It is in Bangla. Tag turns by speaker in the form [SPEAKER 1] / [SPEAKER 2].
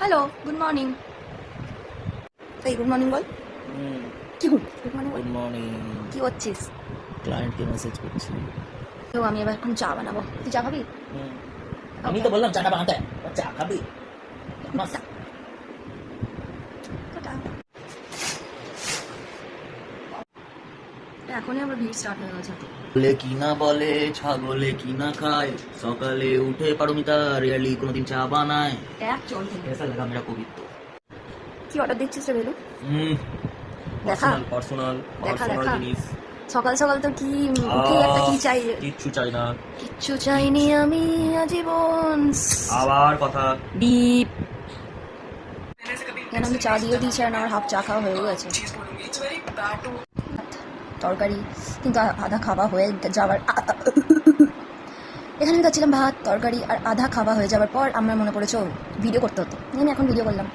[SPEAKER 1] Hello, good morning. এই গুড মর্নিং বল। কি গুড মর্নিং বল।
[SPEAKER 2] Good morning.
[SPEAKER 1] কি করছিস?
[SPEAKER 2] ক্লায়েন্টকে মেসেজ করছি।
[SPEAKER 1] তো আমি এবার এখন চা বানাবো। তুই চা খাবি?
[SPEAKER 2] আমি তো বললাম চাটা বানাতে, চা খাবি?
[SPEAKER 1] টাটা। এখনই আমার ভিড় স্টার্ট হয়ে গেছে।
[SPEAKER 2] বলে কি না বলে, ছাগলে কি না খায়, সকালে উঠে পারমিতা রিয়ালি কোনোদিন চা বানায়।
[SPEAKER 1] এক চল থেকে।
[SPEAKER 2] ऐसा लगा मेरा कवित्व।
[SPEAKER 1] কি অর্ডার দিচ্ছিস রে বেলু? দেখা।
[SPEAKER 2] পার্সোনাল
[SPEAKER 1] দেখা, দেখা।
[SPEAKER 2] জিনিস।
[SPEAKER 1] সকাল সকাল তো কি উঠে একটা কি চাই?
[SPEAKER 2] কিচ্ছু চাই না।
[SPEAKER 1] কিচ্ছু চাইনি আমি আজীবন।
[SPEAKER 2] আবার কথা।
[SPEAKER 1] ডিপ। কেন আমি চা দিয়ে দিয়েছি আর আমার হাফ চা খাওয়া হয়ে গেছে। তরকারি কিন্তু আধা খাওয়া হয়ে যাওয়ার এখানে আমি খাচ্ছিলাম ভাত তরকারি আর আধা খাওয়া হয়ে যাওয়ার পর আমার মনে পড়েছে ভিডিও করতে হতো। আমি এখন ভিডিও করলাম।